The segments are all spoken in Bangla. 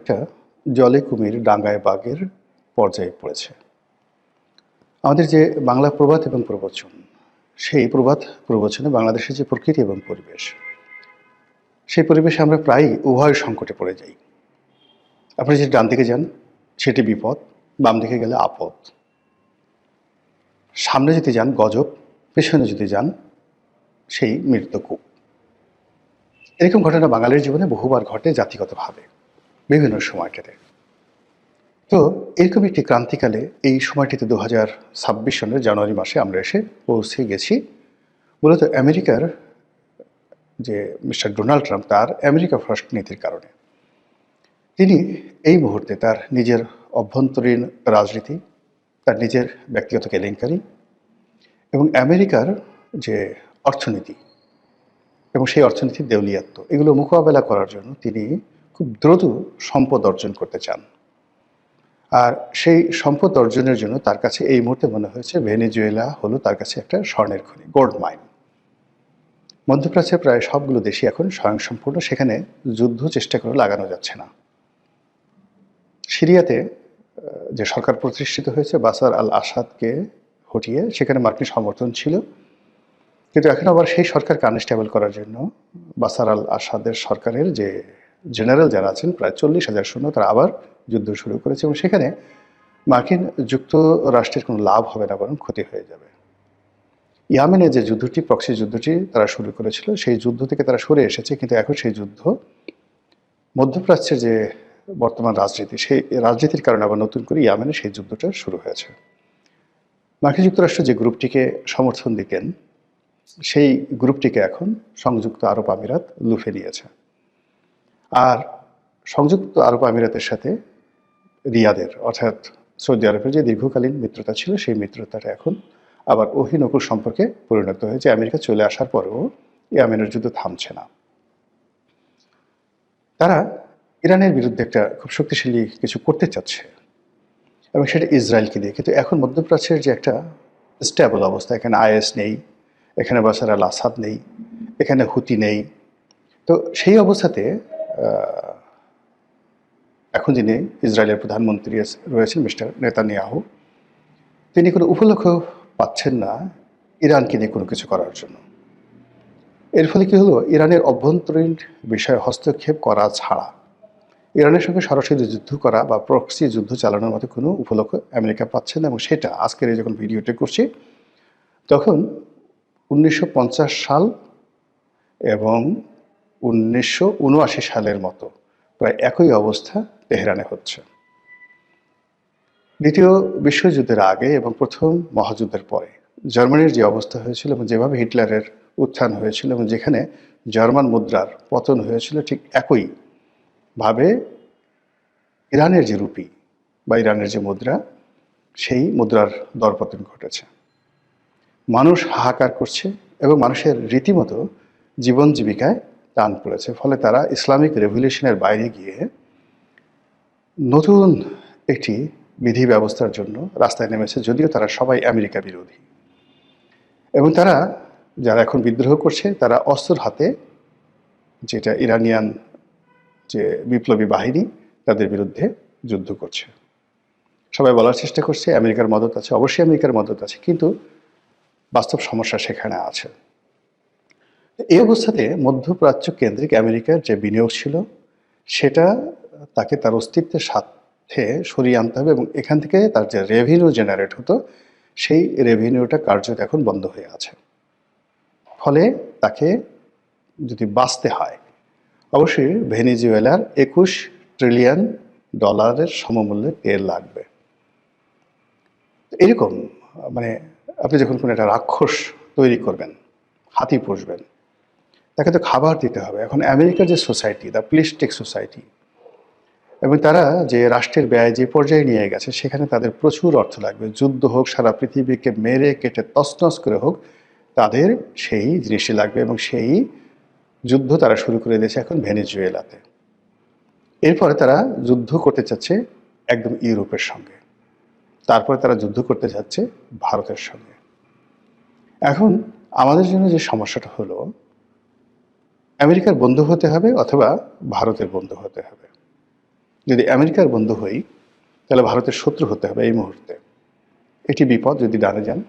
একটা জলে কুমির ডাঙায় বাঘের পর্যায়ে পড়েছে। আমাদের যে বাংলা প্রবাদ এবং প্রবচন, সেই প্রবাদ প্রবচনে বাংলাদেশের যে প্রকৃতি এবং পরিবেশ, সেই পরিবেশে আমরা প্রায়ই উভয় সংকটে পড়ে যাই। আপনি যদি ডান দিকে যান সেটি বিপদ, বাম দিকে গেলে আপদ। সামনে যদি যান গজব, পেছনে যদি যান সেই মৃত্যুকূপ। এরকম ঘটনা বাঙালির জীবনে বহুবার ঘটে জাতিগতভাবে বিভিন্ন সময়টাতে। তো এরকম একটি ক্রান্তিকালে এই সময়টিতে 2026 সনের জানুয়ারি মাসে আমরা এসে পৌঁছে গেছি মূলত আমেরিকার যে মিস্টার ডোনাল্ড ট্রাম্প, তার আমেরিকা ফার্স্ট নীতির কারণে। তিনি এই মুহূর্তে তার নিজের অভ্যন্তরীণ রাজনীতি, তার নিজের ব্যক্তিগত কেলেঙ্কারি এবং আমেরিকার যে অর্থনীতি এবং সেই অর্থনীতির দেউলিয়াত্ব, এগুলো মোকাবেলা করার জন্য তিনি খুব দ্রুত সম্পদ অর্জন করতে চান। আর সেই সম্পদ অর্জনের জন্য তার কাছে এই মুহূর্তে মনে হয়েছে ভেনেজুয়েলা হলো তার কাছে একটা স্বর্ণের খনি, গোল্ড মাইন। মধ্যপ্রাচ্যের প্রায় সবগুলো দেশই এখন স্বয়ংসম্পূর্ণ, সেখানে যুদ্ধ চেষ্টা করে লাগানো যাচ্ছে না। সিরিয়াতে যে সরকার প্রতিষ্ঠিত হয়েছে বাশার আল আসাদকে হটিয়ে, সেখানে মার্কিন সমর্থন ছিল, কিন্তু এখন আবার সেই সরকারকে আনস্টেবল করার জন্য বাশার আল আসাদের সরকারের যে জেনারেল যারা আছেন প্রায় 40,000 সৈন্য, তারা আবার যুদ্ধ শুরু করেছে এবং সেখানে মার্কিন যুক্তরাষ্ট্রের কোনো লাভ হবে না, বরং ক্ষতি হয়ে যাবে। ইয়ামেনে যে যুদ্ধটি, প্রক্সি যুদ্ধটি তারা শুরু করেছিল, সেই যুদ্ধ থেকে তারা সরে এসেছে, কিন্তু এখন সেই যুদ্ধ মধ্যপ্রাচ্যের যে বর্তমান রাজনীতি, সেই রাজনীতির কারণে আবার নতুন করে ইয়ামেনে সেই যুদ্ধটা শুরু হয়েছে। মার্কিন যুক্তরাষ্ট্র যে গ্রুপটিকে সমর্থন দিতেন, সেই গ্রুপটিকে এখন সংযুক্ত আরব আমিরাত লুফে নিয়েছে। আর সংযুক্ত আরব আমিরাতের সাথে রিয়াদের অর্থাৎ সৌদি আরবের যে দীর্ঘকালীন মিত্রতা ছিল, সেই মিত্রতাটা এখন আবার অহিনকুল সম্পর্কে পরিণত হয়েছে। আমেরিকা চলে আসার পরেও ইয়েমেনের যুদ্ধ থামছে না। তারা ইরানের বিরুদ্ধে একটা খুব শক্তিশালী কিছু করতে চাচ্ছে এবং সেটা ইসরায়েলকে দিয়ে। কিন্তু এখন মধ্যপ্রাচ্যের যে একটা স্টেবল অবস্থা, এখানে আইএস নেই, এখানে বাশার আল আসাদ নেই, এখানে হুতি নেই। তো সেই অবস্থাতে এখন যিনি ইসরায়েলের প্রধানমন্ত্রী রয়েছেন মিস্টার নেতানিয়াহু, তিনি কোনো উপলক্ষ পাচ্ছেন না ইরানকে নিয়ে কোনো কিছু করার জন্য। এর ফলে কী হলো, ইরানের অভ্যন্তরীণ বিষয়ে হস্তক্ষেপ করা ছাড়া ইরানের সঙ্গে সরাসরি যুদ্ধ করা বা প্রক্সি যুদ্ধ চালানোর মতো কোনো উপলক্ষ আমেরিকা পাচ্ছে না। এবং সেটা আজকের এই যখন ভিডিওটি করছি, তখন 1950 সাল এবং 1979 সালের মতো প্রায় একই অবস্থা তেহরানে হচ্ছে। দ্বিতীয় বিশ্বযুদ্ধের আগে এবং প্রথম মহাযুদ্ধের পরে জার্মানির যে অবস্থা হয়েছিল এবং যেভাবে হিটলারের উত্থান হয়েছিল এবং যেখানে জার্মান মুদ্রার পতন হয়েছিল, ঠিক একইভাবে ইরানের যে রুপি বা ইরানের যে মুদ্রা, সেই মুদ্রার দরপতন ঘটেছে। মানুষ হাহাকার করছে এবং মানুষের রীতিমতো জীবন জীবিকায় টান পড়েছে। ফলে তারা ইসলামিক রেভলিউশনের বাইরে গিয়ে নতুন একটি বিধি ব্যবস্থার জন্য রাস্তায় নেমেছে, যদিও তারা সবাই আমেরিকা বিরোধী। এবং তারা যারা এখন বিদ্রোহ করছে, তারা অস্ত্র হাতে, যেটা ইরানিয়ান যে বিপ্লবী বাহিনী, তাদের বিরুদ্ধে যুদ্ধ করছে। সবাই বলার চেষ্টা করছে আমেরিকার মদত আছে, অবশ্যই আমেরিকার মদত আছে, কিন্তু বাস্তব সমস্যা সেখানে আছে। এই অবস্থাতে মধ্যপ্রাচ্য কেন্দ্রিক আমেরিকার যে বিনিয়োগ ছিল, সেটা তাকে তার অস্তিত্বের সাথে সরিয়ে আনতে হবে এবং এখান থেকে তার যে রেভিনিউ জেনারেট হতো, সেই রেভিনিউটা কার্যত এখন বন্ধ হয়ে আছে। ফলে তাকে যদি বাঁচতে হয়, অবশ্যই ভেনেজুয়েলার 21 ট্রিলিয়ন ডলারের সমমূল্যের তেল লাগবে। এরকম মানে আপনি যখন কোনো একটা রাক্ষস তৈরি করবেন, হাতি পুষবেন, তাকে তো খাবার দিতে হবে। এখন আমেরিকার যে সোসাইটি, দ্য প্লিস্টিক সোসাইটি, এবং তারা যে রাষ্ট্রের ব্যয় যে পর্যায়ে নিয়ে গেছে, সেখানে তাদের প্রচুর অর্থ লাগবে। যুদ্ধ হোক, সারা পৃথিবীকে মেরে কেটে তছনছ করে হোক, তাদের সেই জিনিসটি লাগবে এবং সেই যুদ্ধ তারা শুরু করে দিয়েছে এখন ভেনেজুয়েলাতে। এরপরে তারা যুদ্ধ করতে চাচ্ছে একদম ইউরোপের সঙ্গে, তারপরে তারা যুদ্ধ করতে যাচ্ছে ভারতের সঙ্গে। এখন আমাদের জন্য যে সমস্যাটা হলো, আমেরিকার বন্ধু হতে হবে অথবা ভারতের বন্ধু হতে হবে। যদি আমেরিকার বন্ধু হই তাহলে ভারতের শত্রু হতে হবে এই মুহূর্তে। এটি বিপদ যদি ডানে যান।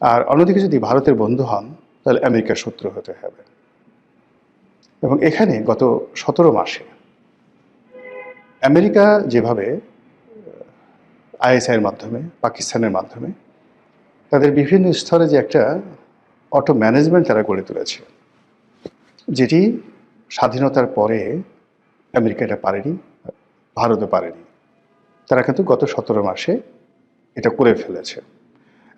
আর অন্যদিকে যদি ভারতের বন্ধু হন তাহলে আমেরিকার শত্রু হতে হবে। এবং এখানে গত 17 মাসে আমেরিকা যেভাবে আইএসআইয়ের মাধ্যমে, পাকিস্তানের মাধ্যমে তাদের বিভিন্ন স্তরে যে একটা অটো ম্যানেজমেন্ট তারা গড়ে তুলেছে, যেটি স্বাধীনতার পরে আমেরিকা এটা পারেনি, ভারতও পারেনি। তারা কিন্তু গত 17 মাসে এটা করে ফেলেছে।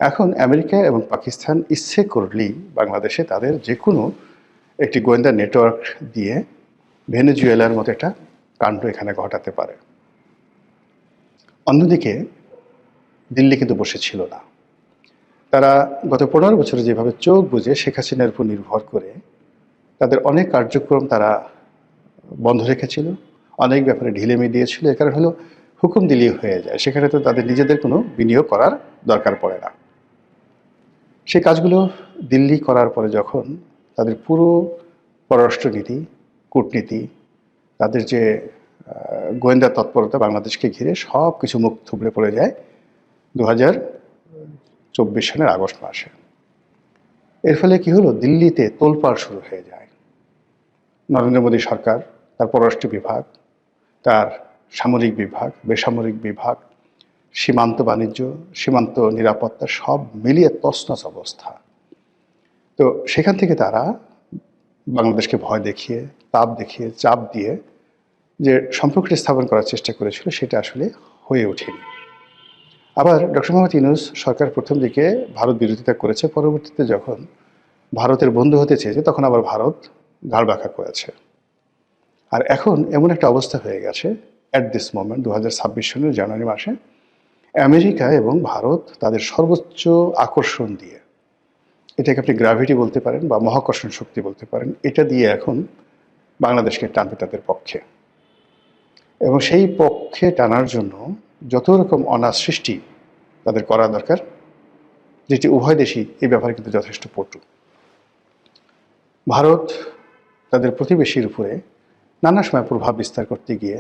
এখন আমেরিকা এবং পাকিস্তান ইচ্ছে করলেই বাংলাদেশে তাদের যে কোনো একটি গোয়েন্দা নেটওয়ার্ক দিয়ে ভেনেজুয়েলার মতো একটা কাণ্ড এখানে ঘটাতে পারে। অন্যদিকে দিল্লি কিন্তু বসেছিল না। তারা গত 15 বছরে যেভাবে চোখ বুজে শেখ হাসিনার উপর নির্ভর করে তাদের অনেক কার্যক্রম তারা বন্ধ রেখেছিল, অনেক ব্যাপারে ঢিলেমি দিয়েছিল। এ কারণ হলো হুকুম দিলেই হয়ে যায়, সেখানে তো তাদের নিজেদের কোনো বিনিয়োগ করার দরকার পড়ে না। সেই কাজগুলো দিল্লি করার পরে যখন তাদের পুরো পররাষ্ট্রনীতি, কূটনীতি, তাদের যে গোয়েন্দা তৎপরতা বাংলাদেশকে ঘিরে সব কিছু মুখ থুবড়ে পড়ে যায় 2024 সালের আগস্ট মাসে। এর ফলে কি হলো, দিল্লিতে তোলপাড় শুরু হয়ে যায়। নরেন্দ্র মোদী সরকার, তার পররাষ্ট্র বিভাগ, তার সামরিক বিভাগ, বেসামরিক বিভাগ, সীমান্ত বাণিজ্য, সীমান্ত নিরাপত্তা সব মিলিয়ে তছনছ অবস্থা। তো সেখান থেকে তারা বাংলাদেশকে ভয় দেখিয়ে, তাপ দেখিয়ে, চাপ দিয়ে যে সম্পর্কটি স্থাপন করার চেষ্টা করেছিল সেটা আসলে হয়ে ওঠেনি। আবার ডক্টর মোহাম্মদ ইউনূস সরকার প্রথম দিকে ভারত বিরোধিতা করেছে, পরবর্তীতে যখন ভারতের বন্ধু হতে চেয়েছে তখন আবার ভারত ঘাড় বাঁকা করেছে। আর এখন এমন একটা অবস্থা হয়ে গেছে অ্যাট দিস মোমেন্ট 2026 সালের জানুয়ারি মাসে আমেরিকা এবং ভারত তাদের সর্বোচ্চ আকর্ষণ দিয়ে, এটাকে আপনি গ্র্যাভিটি বলতে পারেন বা মহাকর্ষণ শক্তি বলতে পারেন, এটা দিয়ে এখন বাংলাদেশকে টানবে তাদের পক্ষে। এবং সেই পক্ষে টানার জন্য যত রকম অনার সৃষ্টি তাদের করা দরকার, যেটি উভয় দেশই এই ব্যাপারে কিন্তু যথেষ্ট পটু। ভারত তাদের প্রতিবেশীর উপরে নানা সময় প্রভাব বিস্তার করতে গিয়ে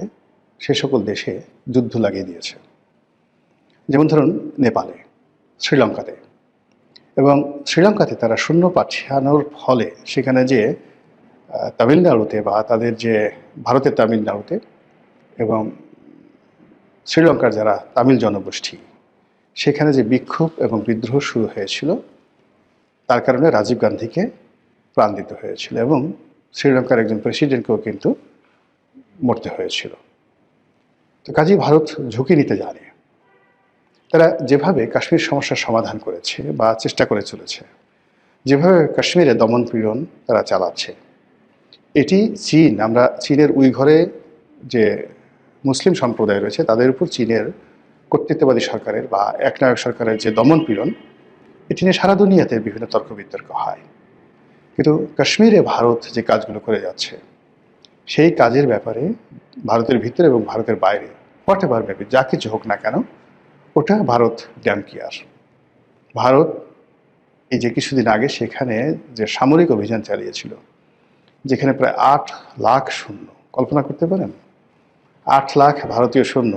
সে সকল দেশে যুদ্ধ লাগিয়ে দিয়েছে। যেমন ধরুন নেপালে, শ্রীলঙ্কাতে। এবং শ্রীলঙ্কাতে তারা সৈন্য পাঠানোর ফলে সেখানে যে তামিলনাড়ুতে বা তাদের যে ভারতের তামিলনাড়ুতে এবং শ্রীলঙ্কার যারা তামিল জনগোষ্ঠী, সেখানে যে বিক্ষোভ এবং বিদ্রোহ শুরু হয়েছিল, তার কারণে রাজীব গান্ধীকে প্রাণ দিতে হয়েছিল এবং শ্রীলঙ্কার একজন প্রেসিডেন্টকেও কিন্তু মরতে হয়েছিল। তো কাজেই ভারত ঝুঁকি নিতে জানে। তারা যেভাবে কাশ্মীর সমস্যার সমাধান করেছে বা চেষ্টা করে চলেছে, যেভাবে কাশ্মীরে দমন পীড়ন তারা চালাচ্ছে, এটি চীন, আমরা চীনের উইঘরে যে মুসলিম সম্প্রদায় রয়েছে তাদের উপর চীনের কর্তৃত্ববাদী সরকারের বা একনায়ক সরকারের যে দমন পীড়ন, এটি নিয়ে সারা দুনিয়াতে বিভিন্ন তর্ক বিতর্ক হয়। কিন্তু কাশ্মীরে ভারত যে কাজগুলো করে যাচ্ছে, সেই কাজের ব্যাপারে ভারতের ভিতরে এবং ভারতের বাইরে হোয়াট এভার মেবি যা কিছু হোক না কেন, ওটা ভারত ড্যাম কেয়ার। ভারত এই যে কিছুদিন আগে সেখানে যে সামরিক অভিযান চালিয়েছিল, যেখানে প্রায় 8 লাখ সৈন্য, কল্পনা করতে পারেন 8 লাখ ভারতীয় সৈন্য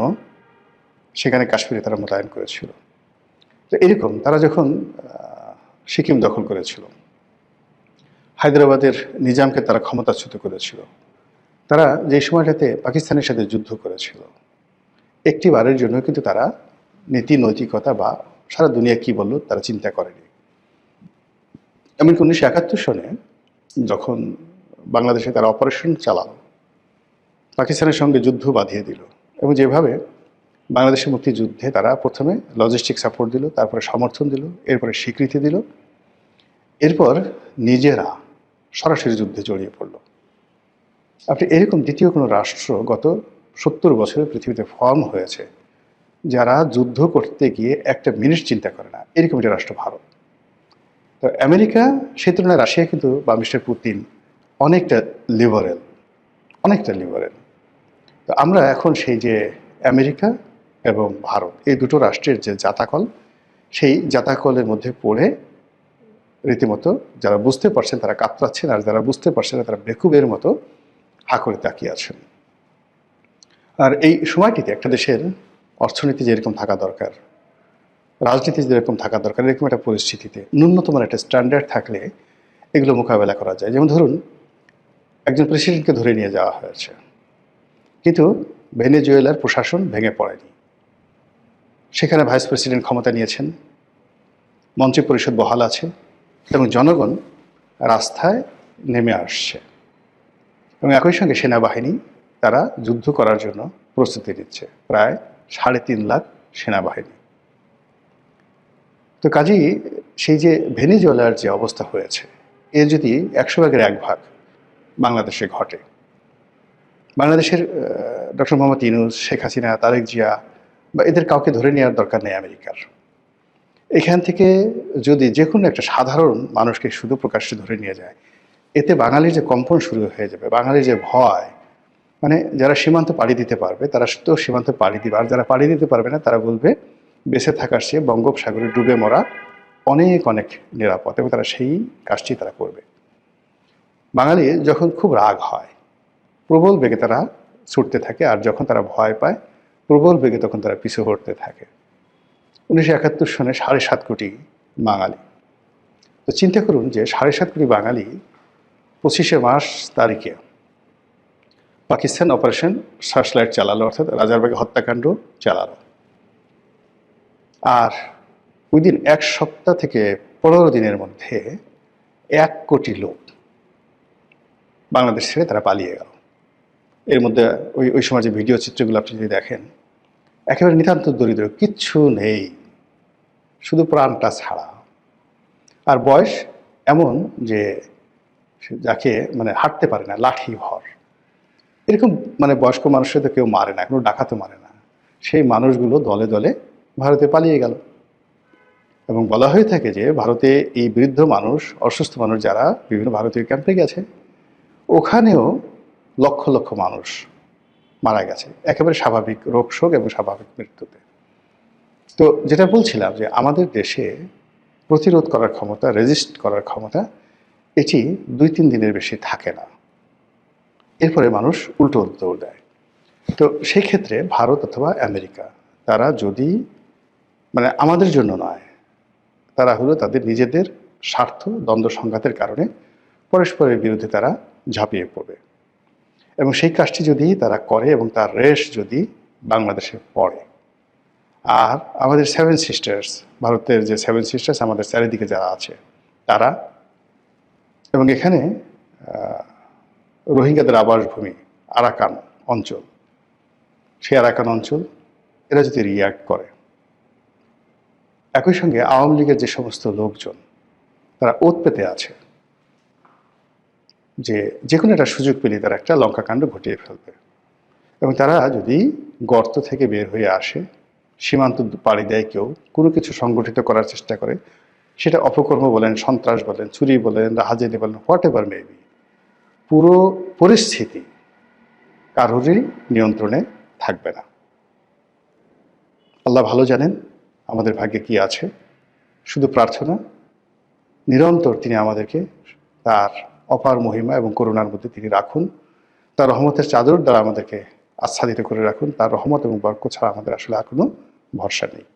সেখানে কাশ্মীরে তারা মোতায়েন করেছিল। তো এরকম তারা যখন সিকিম দখল করেছিল, হায়দ্রাবাদের নিজামকে তারা ক্ষমতাচ্যুত করেছিল, তারা যে সময়টাতে পাকিস্তানের সাথে যুদ্ধ করেছিল, একটি বারের জন্য কিন্তু তারা নীতি নৈতিকতা বা সারা দুনিয়া কি বলল তারা চিন্তা করেনি। এমনকি 1971 সনে যখন বাংলাদেশে তারা অপারেশন চালালো, পাকিস্তানের সঙ্গে যুদ্ধ বাঁধিয়ে দিল এবং যেভাবে বাংলাদেশের মুক্তিযুদ্ধে তারা প্রথমে লজিস্টিক সাপোর্ট দিল, তারপরে সমর্থন দিল, এরপরে স্বীকৃতি দিল, এরপর নিজেরা সরাসরি যুদ্ধে জড়িয়ে পড়ল। আপনি এরকম দ্বিতীয় কোনো রাষ্ট্র গত 70 বছরে পৃথিবীতে ফর্ম হয়েছে যারা যুদ্ধ করতে গিয়ে একটা মিনিট চিন্তা করে না, এরকম একটা রাষ্ট্র ভারত। তো আমেরিকা সেই তুলনায় রাশিয়া কিন্তু বা মিস্টার পুতিন অনেকটা লিবারেল, অনেকটা লিবারেল। তো আমরা এখন সেই যে আমেরিকা এবং ভারত এই দুটো রাষ্ট্রের যে জাতাকল, সেই জাতাকলের মধ্যে পড়ে রীতিমতো যারা বুঝতে পারছেন তারা কাতরাচ্ছেন, আর যারা বুঝতে পারছেন না তারা বেকুবের মতো হা করে তাকিয়ে আছেন। আর এই সময়টিতে একটা দেশের অর্থনীতি যেরকম থাকা দরকার, রাজনীতি যেরকম থাকা দরকার, এরকম একটা পরিস্থিতিতে ন্যূনতম একটা স্ট্যান্ডার্ড থাকলে এগুলো মোকাবেলা করা যায়। যেমন ধরুন, একজন প্রেসিডেন্টকে ধরে নিয়ে যাওয়া হয়েছে, কিন্তু ভেনেজুয়েলার প্রশাসন ভেঙে পড়েনি। সেখানে ভাইস প্রেসিডেন্ট ক্ষমতা নিয়েছেন, মন্ত্রী পরিষদ বহাল আছে এবং জনগণ রাস্তায় নেমে আসছে এবং একই সঙ্গে সেনাবাহিনী তারা যুদ্ধ করার জন্য প্রস্তুতি নিচ্ছে, প্রায় ৩.৫ লাখ সেনাবাহিনী। তো কাজেই সেই যে ভেনেজুয়েলার যে অবস্থা হয়েছে, এর যদি ১০০ ভাগের ১ ভাগ বাংলাদেশে ঘটে, বাংলাদেশের ডক্টর মোহাম্মদ ইউনূস, শেখ হাসিনা, তারেক জিয়া বা এদের কাউকে ধরে নেওয়ার দরকার নেই আমেরিকার। এখান থেকে যদি যে কোনো একটা সাধারণ মানুষকে শুধু প্রকাশ্যে ধরে নিয়ে যায়, এতে বাঙালির যে কম্পন শুরু হয়ে যাবে, বাঙালির যে ভয়, মানে যারা সীমান্ত পাড়ি দিতে পারবে তারা তো সীমান্ত পাড়ি দিবে, আর যারা পাড়ি দিতে পারবে না তারা বলবে বেঁচে থাকার চেয়ে বঙ্গোপসাগরে ডুবে মরা অনেক অনেক নিরাপদ, এবং তারা সেই কাজটি তারা করবে। বাঙালি যখন খুব রাগ হয়, প্রবল বেগে তারা ছুটতে থাকে, আর যখন তারা ভয় পায় প্রবল বেগে তখন তারা পিছু হটতে থাকে। ১৯৭১ সনে ৭.৫ কোটি বাঙালি। তো চিন্তা করুন যে ৭.৫ কোটি বাঙালি ২৫শে মার্চ তারিখে পাকিস্তান অপারেশন সার্চলাইট চালালো, অর্থাৎ রাজারবাগে হত্যাকাণ্ড চালালো। আর ওই দিন ১ সপ্তাহ থেকে ১৫ দিনের মধ্যে ১ কোটি লোক বাংলাদেশ ছেড়ে তারা পালিয়ে গেল। এর মধ্যে ওই সময় যে ভিডিও চিত্রগুলো আপনি যদি দেখেন, একেবারে নিতান্ত দরিদ্র, কিচ্ছু নেই, শুধু প্রাণটা ছাড়া। আর বয়স এমন যে যাকে মানে হাঁটতে পারে না, লাঠি ভর, এরকম মানে বয়স্ক মানুষের তো কেউ মারে না, কোনো ডাকাতও মারে না। সেই মানুষগুলো দলে দলে ভারতে পালিয়ে গেল। এবং বলা হয়ে থাকে যে ভারতে এই বৃদ্ধ মানুষ, অসুস্থ মানুষ যারা বিভিন্ন ভারতীয় ক্যাম্পে গেছে, ওখানেও লক্ষ লক্ষ মানুষ মারা গেছে একেবারে স্বাভাবিক রোগ শোক এবং স্বাভাবিক মৃত্যুতে। তো যেটা বলছিলাম যে আমাদের দেশে প্রতিরোধ করার ক্ষমতা, রেজিস্ট করার ক্ষমতা, এটি ২-৩ দিনের বেশি থাকে না, এরপরে মানুষ উল্টো দৌড় দেয়। তো সেই ক্ষেত্রে ভারত অথবা আমেরিকা তারা যদি মানে আমাদের জন্য নয়, তারা হলো তাদের নিজেদের স্বার্থ দ্বন্দ্ব সংঘাতের কারণে পরস্পরের বিরুদ্ধে তারা ঝাঁপিয়ে পড়বে, এবং সেই কাজটি যদি তারা করে এবং তার রেশ যদি বাংলাদেশে পড়ে, আর আমাদের 7 সিস্টার্স, ভারতের যে 7 সিস্টার্স আমাদের চারিদিকে যারা আছে তারা, এবং এখানে রোহিঙ্গাদের আবাসভূমি আরাকান অঞ্চল, সেই আরাকান অঞ্চল, এরা যদি রিয়্যাক্ট করে, একই সঙ্গে আওয়ামী লীগের যে সমস্ত লোকজন তারা ওত পেতে আছে যে কোনো একটা সুযোগ পেলে তারা একটা লঙ্কাকাণ্ড ঘটিয়ে ফেলবে, এবং তারা যদি গর্ত থেকে বের হয়ে আসে, সীমান্ত পাড়ি দেয়, কেউ কোনো কিছু সংগঠিত করার চেষ্টা করে, সেটা অপকর্ম বলেন, সন্ত্রাস বলেন, চুরি বলেন, রাহাজানি বলেন, হোয়াট এভার মেবি, পুরো পরিস্থিতি কারোরই নিয়ন্ত্রণে থাকবে না। আল্লাহ ভালো জানেন আমাদের ভাগ্যে কি আছে। শুধু প্রার্থনা, নিরন্তর তিনি আমাদেরকে তার অপার মহিমা এবং করুণার মধ্যে তিনি রাখুন, তার রহমতের চাদর দ্বারা আমাদেরকে আচ্ছাদিত করে রাখুন। তার রহমত এবং বরকত ছাড়া আমাদের আসলে আর কোনো ভরসা নেই।